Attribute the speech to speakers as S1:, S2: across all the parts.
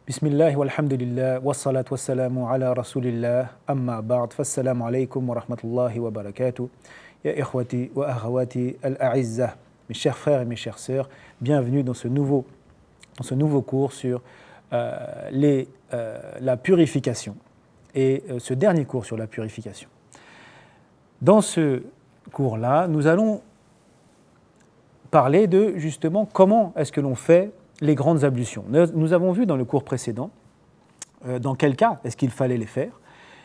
S1: Bismillah walhamdulillah wassalatu wassalamu ala rasulillah amma ba'd fassalamu alaykum wa rahmatullahi wa barakatuh ya ikhwati wa akhawati al-a'izza, mes chers frères et mes chères sœurs, bienvenue dans ce nouveau cours sur la purification et ce dernier cours sur la purification. Dans ce cours-là, nous allons parler de justement comment est-ce que l'on fait les grandes ablutions. Nous avons vu dans le cours précédent dans quel cas est-ce qu'il fallait les faire,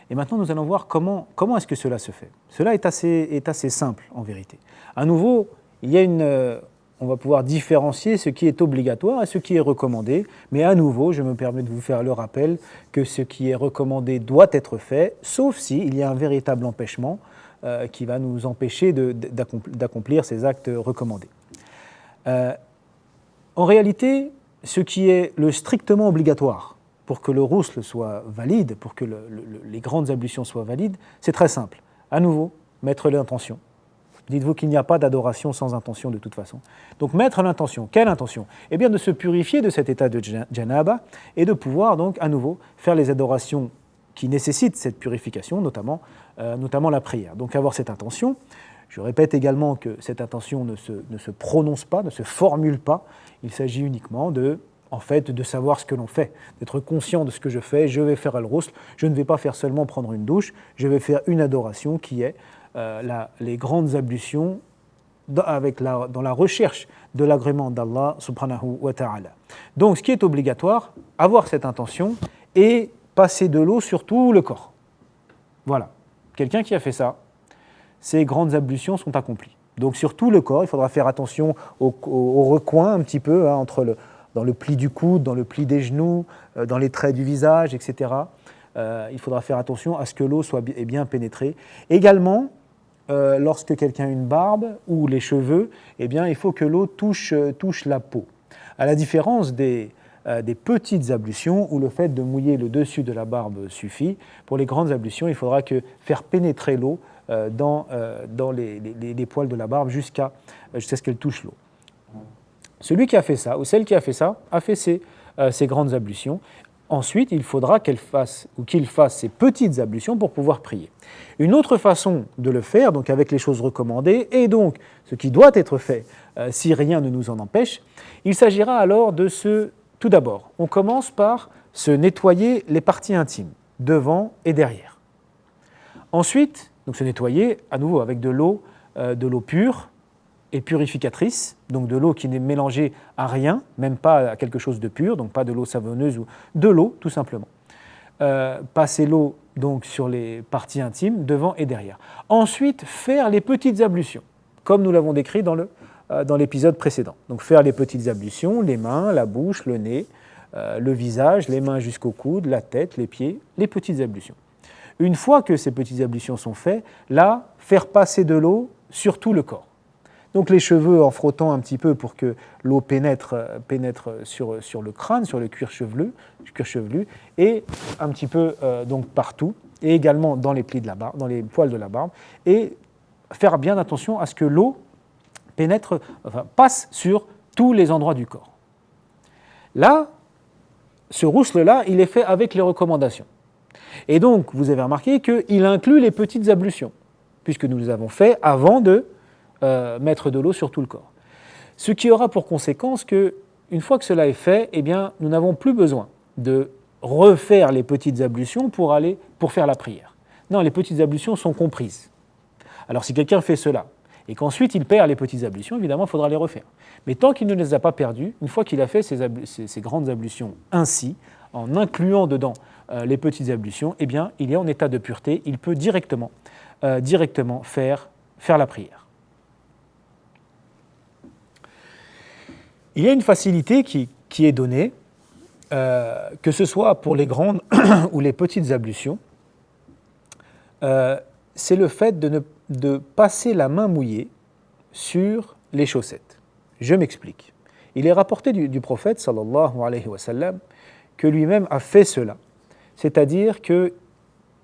S1: et maintenant nous allons voir comment est-ce que cela se fait. Cela est assez simple en vérité. À nouveau, on va pouvoir différencier ce qui est obligatoire et ce qui est recommandé, mais à nouveau, je me permets de vous faire le rappel que ce qui est recommandé doit être fait, sauf s'il y a un véritable empêchement qui va nous empêcher d'accomplir ces actes recommandés. En réalité, ce qui est le strictement obligatoire pour que le rousl soit valide, pour que les grandes ablutions soient valides, c'est très simple. À nouveau, mettre l'intention. Dites-vous qu'il n'y a pas d'adoration sans intention de toute façon. Donc mettre l'intention. Quelle intention ? Eh bien de se purifier de cet état de janaba et de pouvoir donc à nouveau faire les adorations qui nécessitent cette purification, notamment la prière. Donc avoir cette intention. Je répète également que cette intention ne se prononce pas, ne se formule pas. Il s'agit uniquement de savoir ce que l'on fait, d'être conscient de ce que je fais. Je vais faire al-rousl, je ne vais pas faire seulement prendre une douche, je vais faire une adoration qui est les grandes ablutions dans la recherche de l'agrément d'Allah subhanahu wa ta'ala. Donc ce qui est obligatoire, avoir cette intention et passer de l'eau sur tout le corps. Voilà, quelqu'un qui a fait ça, ces grandes ablutions sont accomplies. Donc sur tout le corps, il faudra faire attention au recoin un petit peu, hein, dans le pli du coude, dans le pli des genoux, dans les traits du visage, etc. Il faudra faire attention à ce que l'eau soit bien pénétrée. Également, lorsque quelqu'un a une barbe ou les cheveux, eh bien, il faut que l'eau touche la peau. À la différence des petites ablutions où le fait de mouiller le dessus de la barbe suffit, pour les grandes ablutions, il faudra faire pénétrer l'eau dans les poils de la barbe jusqu'à ce qu'elle touche l'eau. Celui qui a fait ça, ou celle qui a fait ça, a fait ces grandes ablutions. Ensuite, il faudra qu'il fasse ces petites ablutions pour pouvoir prier. Une autre façon de le faire, donc avec les choses recommandées, et donc ce qui doit être fait si rien ne nous en empêche, il s'agira alors tout d'abord, on commence par se nettoyer les parties intimes, devant et derrière. Ensuite, donc se nettoyer à nouveau avec de l'eau pure et purificatrice, donc de l'eau qui n'est mélangée à rien, même pas à quelque chose de pur, donc pas de l'eau savonneuse ou de l'eau tout simplement. Passer l'eau donc sur les parties intimes, devant et derrière. Ensuite, faire les petites ablutions, comme nous l'avons décrit dans l'épisode précédent. Donc faire les petites ablutions, les mains, la bouche, le nez, le visage, les mains jusqu'au coude, la tête, les pieds, les petites ablutions. Une fois que ces petites ablutions sont faites, là, faire passer de l'eau sur tout le corps. Donc les cheveux en frottant un petit peu pour que l'eau pénètre sur le crâne, sur le cuir chevelu, et un petit peu donc partout, et également dans les plis de la barbe, dans les poils de la barbe, et faire bien attention à ce que l'eau passe sur tous les endroits du corps. Là, ce rousl-là, il est fait avec les recommandations. Et donc, vous avez remarqué qu'il inclut les petites ablutions, puisque nous les avons fait avant de mettre de l'eau sur tout le corps. Ce qui aura pour conséquence qu'une fois que cela est fait, eh bien, nous n'avons plus besoin de refaire les petites ablutions pour faire la prière. Non, les petites ablutions sont comprises. Alors si quelqu'un fait cela, et qu'ensuite il perd les petites ablutions, évidemment, il faudra les refaire. Mais tant qu'il ne les a pas perdues, une fois qu'il a fait ces grandes ablutions ainsi, en incluant dedans les petites ablutions, eh bien, il est en état de pureté, il peut directement faire la prière. Il y a une facilité qui est donnée, que ce soit pour les grandes ou les petites ablutions, c'est le fait de passer la main mouillée sur les chaussettes. Je m'explique. Il est rapporté du prophète, sallallahu alayhi wa sallam, que lui-même a fait cela. C'est-à-dire qu'il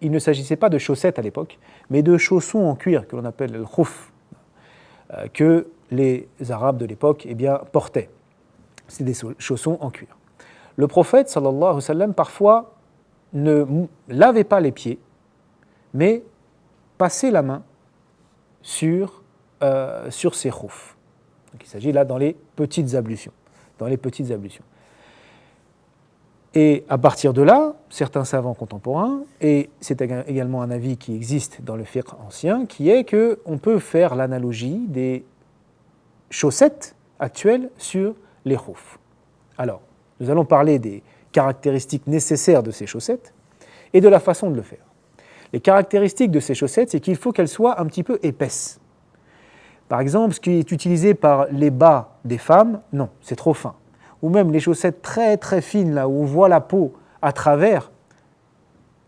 S1: ne s'agissait pas de chaussettes à l'époque, mais de chaussons en cuir, que l'on appelle le khouf, que les Arabes de l'époque portaient. C'est des chaussons en cuir. le prophète, sallallahu alayhi wa sallam, parfois ne lavait pas les pieds, mais passait la main sur ses khoufs. Donc il s'agit là dans les petites ablutions. Et à partir de là, certains savants contemporains, et c'est également un avis qui existe dans le fiqh ancien, qui est qu'on peut faire l'analogie des chaussettes actuelles sur les khoufs. Alors, nous allons parler des caractéristiques nécessaires de ces chaussettes et de la façon de le faire. Les caractéristiques de ces chaussettes, c'est qu'il faut qu'elles soient un petit peu épaisses. Par exemple, ce qui est utilisé par les bas des femmes, non, c'est trop fin. Ou même les chaussettes très très fines, là où on voit la peau à travers,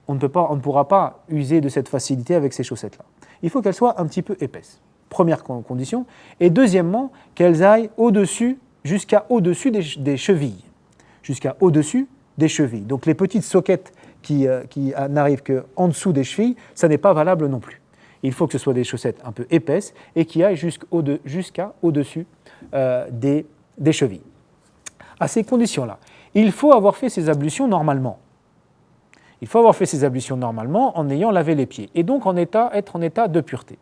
S1: on ne pourra pas user de cette facilité avec ces chaussettes-là. Il faut qu'elles soient un petit peu épaisses. Première condition. Et deuxièmement, qu'elles aillent jusqu'à au-dessus des chevilles. Jusqu'à au-dessus des chevilles. Donc les petites soquettes qui n'arrivent qu'en dessous des chevilles, ça n'est pas valable non plus. Il faut que ce soit des chaussettes un peu épaisses et qui aillent jusqu'à au-dessus des chevilles. À ces conditions-là, il faut avoir fait ces ablutions normalement. Il faut avoir fait ces ablutions normalement en ayant lavé les pieds et donc être en état de pureté.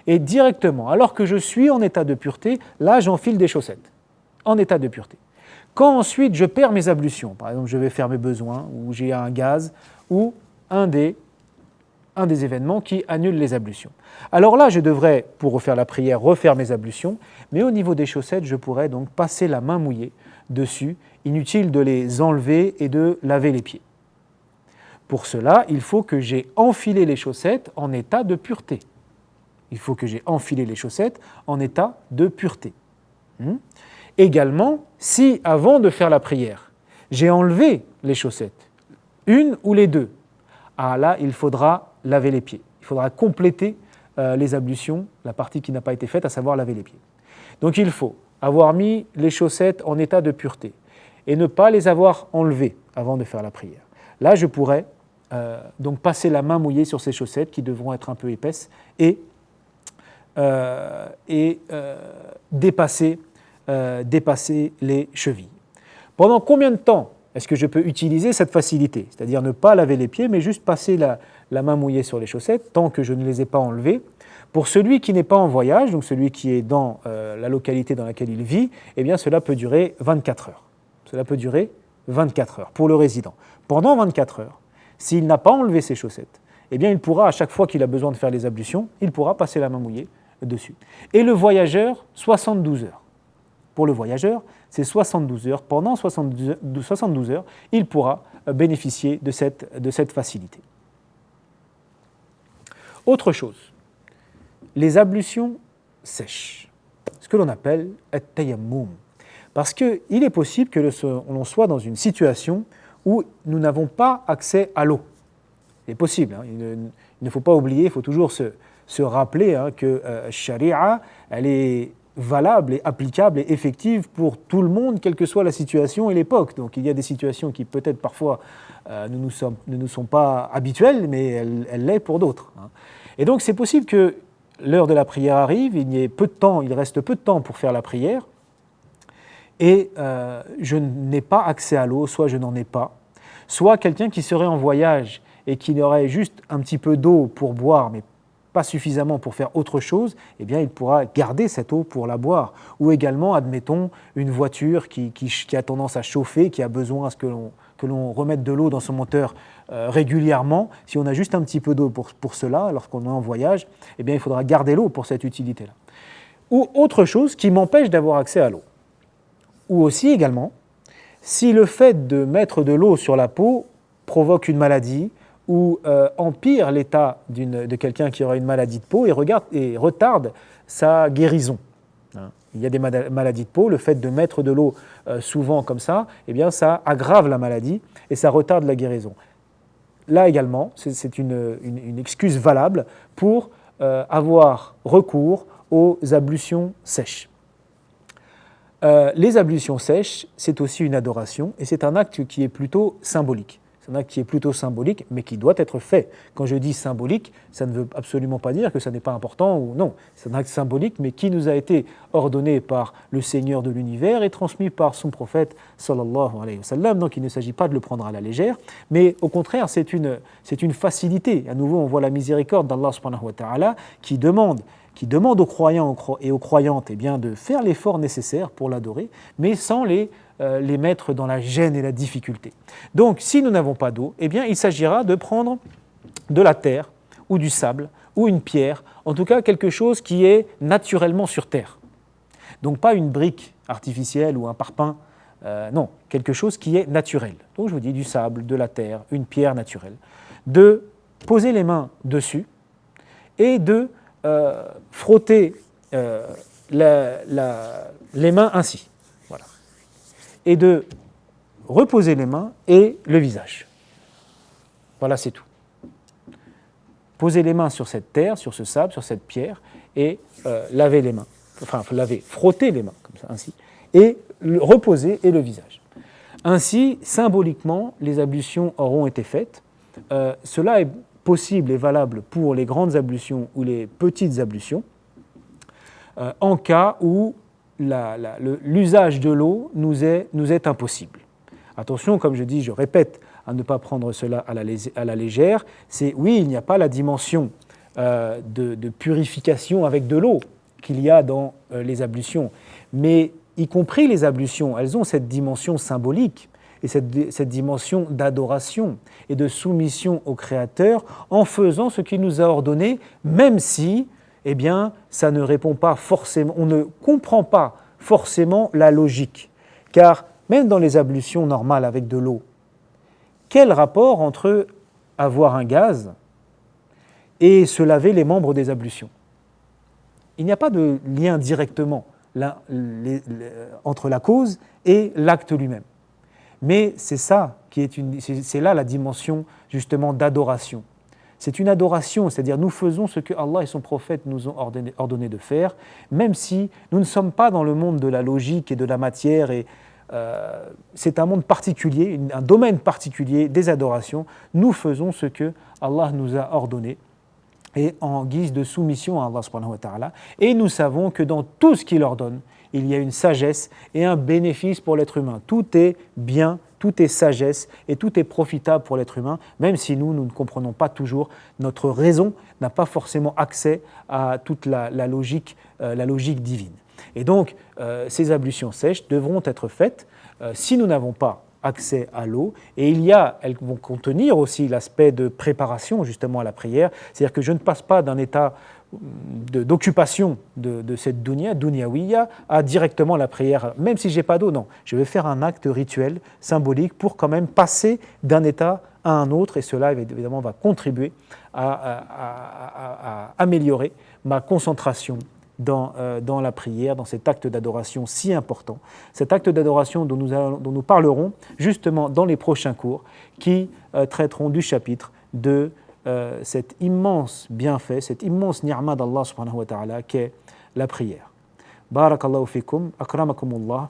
S1: Et directement, alors que je suis en état de pureté, là j'enfile des chaussettes, en état de pureté. Quand ensuite je perds mes ablutions, par exemple je vais faire mes besoins, ou j'ai un gaz, ou un des événements qui annulent les ablutions. Alors là je devrais, pour refaire la prière, refaire mes ablutions, mais au niveau des chaussettes, je pourrais donc passer la main mouillée dessus, inutile de les enlever et de laver les pieds. Pour cela, il faut que j'ai enfilé les chaussettes en état de pureté. Également, si avant de faire la prière, j'ai enlevé les chaussettes, une ou les deux, là, il faudra laver les pieds. Il faudra compléter les ablutions, la partie qui n'a pas été faite, à savoir laver les pieds. Donc il faut avoir mis les chaussettes en état de pureté et ne pas les avoir enlevées avant de faire la prière. Là, je pourrais donc passer la main mouillée sur ces chaussettes qui devront être un peu épaisses et dépasser les chevilles. Pendant combien de temps est-ce que je peux utiliser cette facilité? C'est-à-dire ne pas laver les pieds, mais juste passer la main mouillée sur les chaussettes tant que je ne les ai pas enlevées. Pour celui qui n'est pas en voyage, donc celui qui est dans la localité dans laquelle il vit, eh bien cela peut durer 24 heures. Cela peut durer 24 heures pour le résident. Pendant 24 heures, s'il n'a pas enlevé ses chaussettes, eh bien il pourra, à chaque fois qu'il a besoin de faire les ablutions, il pourra passer la main mouillée dessus. Et le voyageur, 72 heures. Pour le voyageur, c'est 72 heures. Pendant 72 heures, il pourra bénéficier de cette facilité. Autre chose, les ablutions sèches, ce que l'on appelle at-tayammum. Parce qu'il est possible que l'on soit dans une situation où nous n'avons pas accès à l'eau. Il est possible, il ne faut pas oublier, il faut toujours se rappeler que Sharia, elle est valable et applicable et effective pour tout le monde, quelle que soit la situation et l'époque. Donc il y a des situations qui peut-être parfois ne nous sont pas habituelles, mais elle l'est pour d'autres. Et donc c'est possible que l'heure de la prière arrive, il reste peu de temps pour faire la prière, et je n'ai pas accès à l'eau, soit je n'en ai pas, soit quelqu'un qui serait en voyage et qui aurait juste un petit peu d'eau pour boire, mais pas suffisamment pour faire autre chose, eh bien il pourra garder cette eau pour la boire. Ou également, admettons, une voiture qui a tendance à chauffer, qui a besoin à ce que l'on remette de l'eau dans son moteur régulièrement. Si on a juste un petit peu d'eau pour cela, lorsqu'on est en voyage, eh bien il faudra garder l'eau pour cette utilité-là. Ou autre chose qui m'empêche d'avoir accès à l'eau. Ou aussi également, si le fait de mettre de l'eau sur la peau provoque une maladie, ou empire l'état de quelqu'un qui aura une maladie de peau et retarde sa guérison. Il y a des maladies de peau, le fait de mettre de l'eau souvent comme ça, eh bien ça aggrave la maladie et ça retarde la guérison. Là également, c'est une excuse valable pour avoir recours aux ablutions sèches. Les ablutions sèches, c'est aussi une adoration et c'est un acte qui est plutôt symbolique. c'est un acte qui est plutôt symbolique, mais qui doit être fait. Quand je dis symbolique, ça ne veut absolument pas dire que ça n'est pas important ou non. C'est un acte symbolique, mais qui nous a été ordonné par le Seigneur de l'univers et transmis par son prophète, sallallahu alayhi wa sallam. Donc il ne s'agit pas de le prendre à la légère, mais au contraire, c'est une facilité. À nouveau, on voit la miséricorde d'Allah subhanahu wa ta'ala qui demande aux croyants et aux croyantes de faire l'effort nécessaire pour l'adorer, mais sans les mettre dans la gêne et la difficulté. Donc, si nous n'avons pas d'eau, il s'agira de prendre de la terre ou du sable ou une pierre, en tout cas quelque chose qui est naturellement sur terre. Donc, pas une brique artificielle ou un parpaing, non, quelque chose qui est naturel. Donc, je vous dis du sable, de la terre, une pierre naturelle. De poser les mains dessus et de frotter les mains ainsi. Voilà. Et de reposer les mains et le visage. Voilà, c'est tout. Poser les mains sur cette terre, sur ce sable, sur cette pierre, et laver les mains. Enfin, frotter les mains, comme ça, ainsi, et reposer et le visage. Ainsi, symboliquement, les ablutions auront été faites. Cela est possible et valable pour les grandes ablutions ou les petites ablutions, en cas où l'usage de l'eau nous est impossible. Attention, comme je répète, à ne pas prendre cela à la légère. Oui, il n'y a pas la dimension de purification avec de l'eau qu'il y a dans les ablutions, mais y compris les ablutions, elles ont cette dimension symbolique et cette dimension d'adoration et de soumission au Créateur en faisant ce qu'il nous a ordonné, même si ça ne répond pas forcément, on ne comprend pas forcément la logique. Car même dans les ablutions normales avec de l'eau, quel rapport entre avoir un gaz et se laver les membres des ablutions? Il n'y a pas de lien directement entre la cause et l'acte lui-même. Mais c'est là la dimension justement d'adoration. C'est une adoration, c'est-à-dire nous faisons ce que Allah et son prophète nous ont ordonné de faire, même si nous ne sommes pas dans le monde de la logique et de la matière. C'est un monde particulier, un domaine particulier des adorations. Nous faisons ce que Allah nous a ordonné et en guise de soumission à Allah subhanahu wa ta'ala. Et nous savons que dans tout ce qu'il ordonne, il y a une sagesse et un bénéfice pour l'être humain. Tout est bien, tout est sagesse et tout est profitable pour l'être humain, même si nous ne comprenons pas toujours. Notre raison n'a pas forcément accès à toute la logique divine. Et donc, ces ablutions sèches devront être faites si nous n'avons pas accès à l'eau. Et elles vont contenir aussi l'aspect de préparation justement à la prière. C'est-à-dire que je ne passe pas d'un état d'occupation de cette dunyawiya à directement la prière, même si je n'ai pas d'eau, non. Je vais faire un acte rituel, symbolique, pour quand même passer d'un état à un autre, et cela évidemment va contribuer à améliorer ma concentration dans la prière, dans cet acte d'adoration si important. Cet acte d'adoration dont nous parlerons justement dans les prochains cours qui traiteront du chapitre de cet immense bienfait, cette immense ni'ma d'Allah subhanahu wa ta'ala qu'est la prière. Barakallahu fikum, akramakumullah,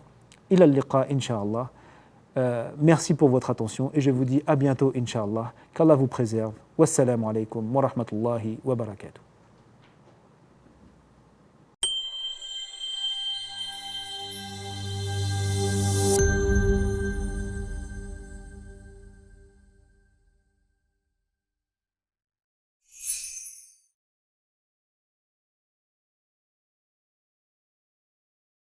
S1: ila al-liqa insha'Allah. Merci pour votre attention et je vous dis à bientôt insha'Allah. Qu'Allah vous préserve. Wassalamu alaikum wa rahmatullahi wa barakatuh.